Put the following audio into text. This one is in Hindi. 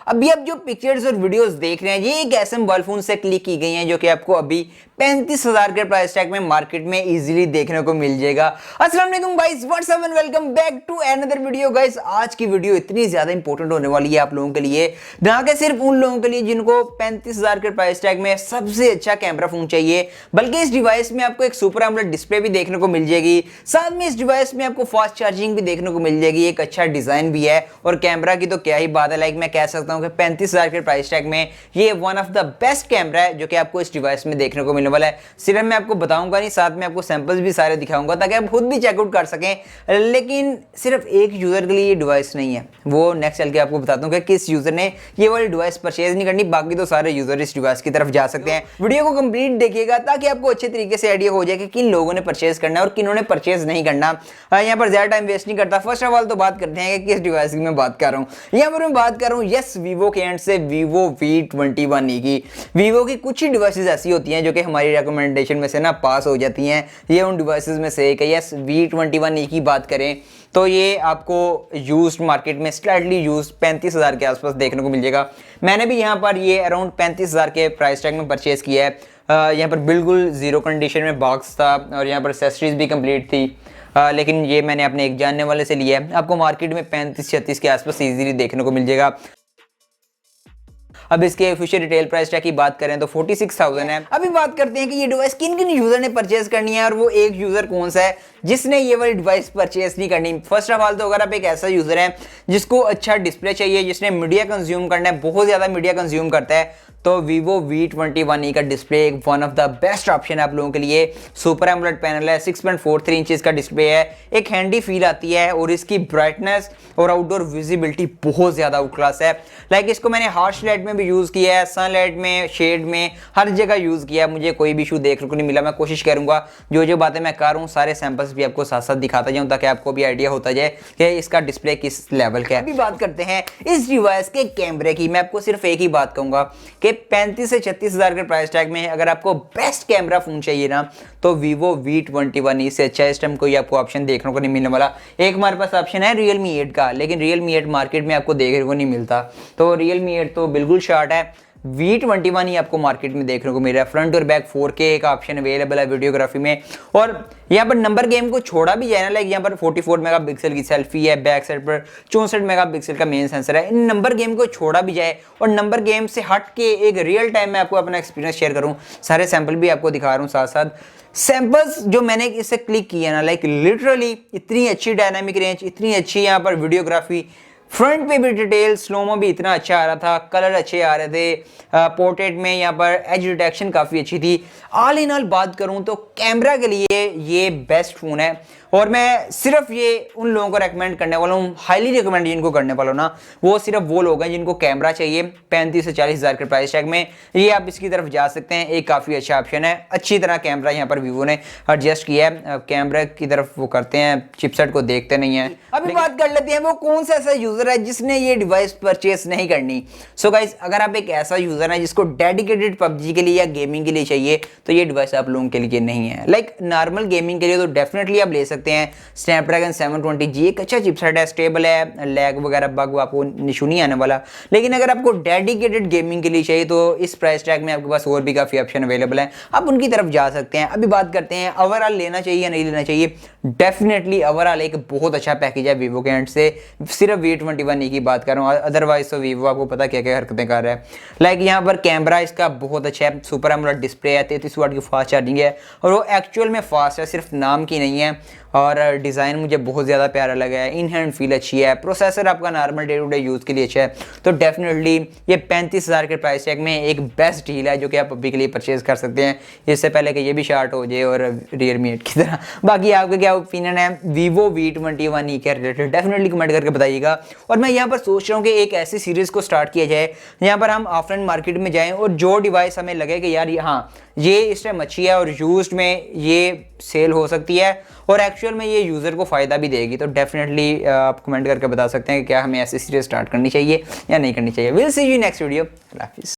अभी आप जो पिक्चर्स और वीडियोस देख रहे हैं ये एक ऐसे मोबाइल फोन से क्लिक की गई हैं जो कि आपको अभी 35,000 के प्राइस टैग में मार्केट में इजीली देखने को मिल जाएगा। अस्सलाम वालेकुम guys, what's up and welcome back to another video. Guys आज की वीडियो इतनी ज्यादा इंपॉर्टेंट होने वाली है आप लोगों के लिए, ना कि सिर्फ उन लोगों के लिए जिनको 35,000 के प्राइस टैग में सबसे अच्छा कैमरा फोन चाहिए, बल्कि इस डिवाइस में आपको एक सुपर एमोलेड डिस्प्ले भी देखने को मिल जाएगी। साथ में इस डिवाइस में आपको फास्ट चार्जिंग भी देखने को मिल जाएगी, एक अच्छा डिजाइन भी है और कैमरा की तो क्या ही बात है। लाइक मैं कह सकता हूं कि 35,000 के प्राइस टैग में ये one of the best camera है जो कि आपको इस डिवाइस में देखने को मिलने वाला है। सिर्फ मैं आपको बताऊंगा नहीं, साथ में आपको सैंपल्स भी सारे दिखाऊंगा ताकि आप खुद भी चेकआउट कर सकें। लेकिन सिर्फ एक यूजर के लिए ये डिवाइस नहीं है, वो नेक्स्ट चल के आपको बताता हूं कि किस यूजर ने ये वाली डिवाइस परचेज नहीं करनी, बाकी तो सारे यूजर इस डिवाइस की तरफ जा सकते हैं। वीडियो को कंप्लीट देखिएगा ताकि आपको अच्छे तरीके से आइडिया हो जाए कि किन लोगों ने परचेज करना है और किन्होंने परचेज नहीं करना। यहाँ पर ज्यादा टाइम वेस्ट नहीं करता, फर्स्ट ऑफ ऑल तो बात करते हैं कि किस डिवाइस की मैं बात कर रहा हूँ। यहाँ पर मैं बात कर रहा हूँ यस वीवो के एंड से वीवो V21e की। वीवो की कुछ ही डिवाइसेस ऐसी होती हैं जो कि हमारी रिकमेंडेशन में से ना पास हो जाती हैं, ये उन डिवाइसेस में से एक है। यस V21e की बात करें तो ये आपको यूज्ड मार्केट में स्लाइटली यूज्ड 35,000 के आसपास देखने को मिल जाएगा। मैंने भी यहाँ पर ये अराउंड 35,000 के प्राइस टैग में परचेज किया है। यहाँ पर बिल्कुल जीरो कंडीशन में बॉक्स था और यहाँ पर एक्सेसरीज भी कंप्लीट थी। लेकिन ये मैंने अपने एक जानने वाले से लिया है। आपको मार्केट में 35-36 के आसपास इजीली देखने को मिल जाएगा। अब इसके ऑफिशियल रिटेल प्राइस टैग की बात करें तो 46,000 है। अभी बात करते हैं कि ये डिवाइस किन किन यूजर ने परचेज करनी है और वो एक यूजर कौन सा है जिसने ये वाली डिवाइस परचेज नहीं करनी। फर्स्ट ऑफ ऑल तो अगर आप एक ऐसा यूजर है जिसको अच्छा डिस्प्ले चाहिए, जिसने मीडिया कंज्यूम करना है, बहुत ज्यादा मीडिया कंज्यूम करता है, तो Vivo V21e का डिस्प्ले एक one of the best option है आप लोगों के लिए। सुपर एमोलेड पैनल है, 6.43 इंचेस का डिस्प्ले है, एक हैंडी फील आती है और इसकी ब्राइटनेस और आउटडोर विजिबिलिटी बहुत ज्यादा आउट क्लास है। लाइक इसको मैंने हार्श लाइट में भी यूज किया है, सनलाइट में, शेड में, हर जगह यूज किया है, मुझे कोई भी इशू देखने को नहीं मिला। मैं कोशिश करूंगा जो जो बातें मैं कर रहा हूँ सारे सैंपल्स भी आपको साथ साथ दिखाता जाऊं ताकि आपको भी आइडिया होता जाए कि इसका डिस्प्ले किस लेवल का है। अभी बात करते हैं इस डिवाइस के कैमरे की। मैं आपको सिर्फ एक ही बात कहूंगा कि 35 से 36,000 के प्राइस टैग में अगर आपको बेस्ट कैमरा फोन चाहिए ना तो Vivo V21e से अच्छा इस टाइम कोई आपको ऑप्शन देखने को नहीं मिलने वाला। एक हमारे पास ऑप्शन है Realme 8 का, लेकिन Realme 8 मार्केट में आपको देखने को नहीं मिलता, तो Realme 8 तो बिल्कुल शॉर्ट है। V21e आपको मार्केट में देखने को मिल रहा है। फ्रंट और बैक 4K का ऑप्शन अवेलेबल है वीडियोग्राफी में। और यहाँ पर नंबर गेम को छोड़ा भी जाए ना, लाइक यहाँ पर 44 मेगापिक्सल की सेल्फी है, बैक साइड पर 64 मेगापिक्सल का मेन सेंसर है। इन नंबर गेम को छोड़ा भी जाए और नंबर गेम से हट के एक रियल टाइम में आपको अपना एक्सपीरियंस शेयर करूँ, सारे सैंपल भी आपको दिखा रहा हूँ साथ साथ। सैंपल्स जो मैंने इससे क्लिक किया ना, लाइक लिटरली इतनी अच्छी डायनामिक रेंज, इतनी अच्छी यहाँ पर वीडियोग्राफी, फ्रंट पे भी डिटेल, स्लोमो भी इतना अच्छा आ रहा था, कलर अच्छे आ रहे थे, पोर्ट्रेट में यहाँ पर एज डिटेक्शन काफ़ी अच्छी थी। ऑल इन ऑल बात करूँ तो कैमरा के लिए ये बेस्ट फ़ोन है और मैं सिर्फ ये उन लोगों को रेकमेंड करने वाला हूँ, हाईली रिकमेंड जिनको करने वाला हूँ ना, वो सिर्फ वो लोग हैं जिनको कैमरा चाहिए 35 से 40,000 के प्राइस टैग में। ये आप इसकी तरफ जा सकते हैं, एक काफ़ी अच्छा ऑप्शन है। अच्छी तरह कैमरा यहाँ पर वीवो ने एडजस्ट किया है। कैमरा की तरफ वो करते हैं, चिपसेट को देखते नहीं है। अभी बात कर लेते हैं वो कौन सा ऐसा यूजर है जिसने ये डिवाइस परचेस नहीं करनी। सो गाइस अगर आप एक ऐसा यूजर है जिसको डेडिकेटेड पबजी के लिए या गेमिंग के लिए चाहिए तो ये डिवाइस आप लोगों के लिए नहीं है। लाइक नॉर्मल गेमिंग के लिए तो डेफिनेटली आप ले सकते हैं। स्नैपड्रैगन 720G एक अच्छा चिपसेट है, स्टेबल है, लैग वगैरह बग आपको इशू नहीं आने वाला। लेकिन अगर आपको डेडिकेटेड गेमिंग के लिए चाहिए तो इस प्राइस टैग में आपके पास और भी काफी ऑप्शन अवेलेबल है, आप उनकी तरफ जा सकते हैं। अभी बात करते हैं ओवरऑल लेना चाहिए या नहीं लेना चाहिए। डेफिनेटली ओवरऑल एक बहुत अच्छा पैकेज है वीवो के एंड से। सिर्फ V21e की बात कर रहा हूँ, अदरवाइज तो वीवो आपको पता क्या क्या हरकतें कर रहा है। लाइक यहाँ पर कैमरा इसका बहुत अच्छा है, सुपर एमोलेड डिस्प्ले है, 33 वाट की फास्ट चार्जिंग है और वो एक्चुअल में फास्ट है, सिर्फ नाम की नहीं है। और डिज़ाइन मुझे बहुत ज़्यादा प्यारा लगा है, इन हैंड फील अच्छी है, प्रोसेसर आपका normal day to day use के लिए अच्छा है। तो डेफिनेटली ये 35,000 के प्राइस टैग में एक बेस्ट डील है जो कि आप अभी के लिए परचेज कर सकते हैं, इससे पहले कि ये भी शार्ट हो जाए और Realme 8 की तरह। बाकी आपका क्या ओपिनियन है Vivo V21e के रिलेटेड, डेफिनेटली कमेंट करके बताइएगा। और मैं यहाँ पर सोच रहा हूँ कि एक ऐसी सीरीज़ को स्टार्ट किया जाए यहाँ पर हम ऑफलाइन मार्केट में जाएँ और जो डिवाइस हमें लगे कि यार हाँ ये इस टाइम अच्छी है और यूज्ड में ये सेल हो सकती है और एक्चुअल में ये यूज़र को फ़ायदा भी देगी, तो डेफिनेटली आप कमेंट करके बता सकते हैं कि क्या हमें ऐसी सीरीज स्टार्ट करनी चाहिए या नहीं करनी चाहिए। Will see you next video. अल्लाह हाफिज़।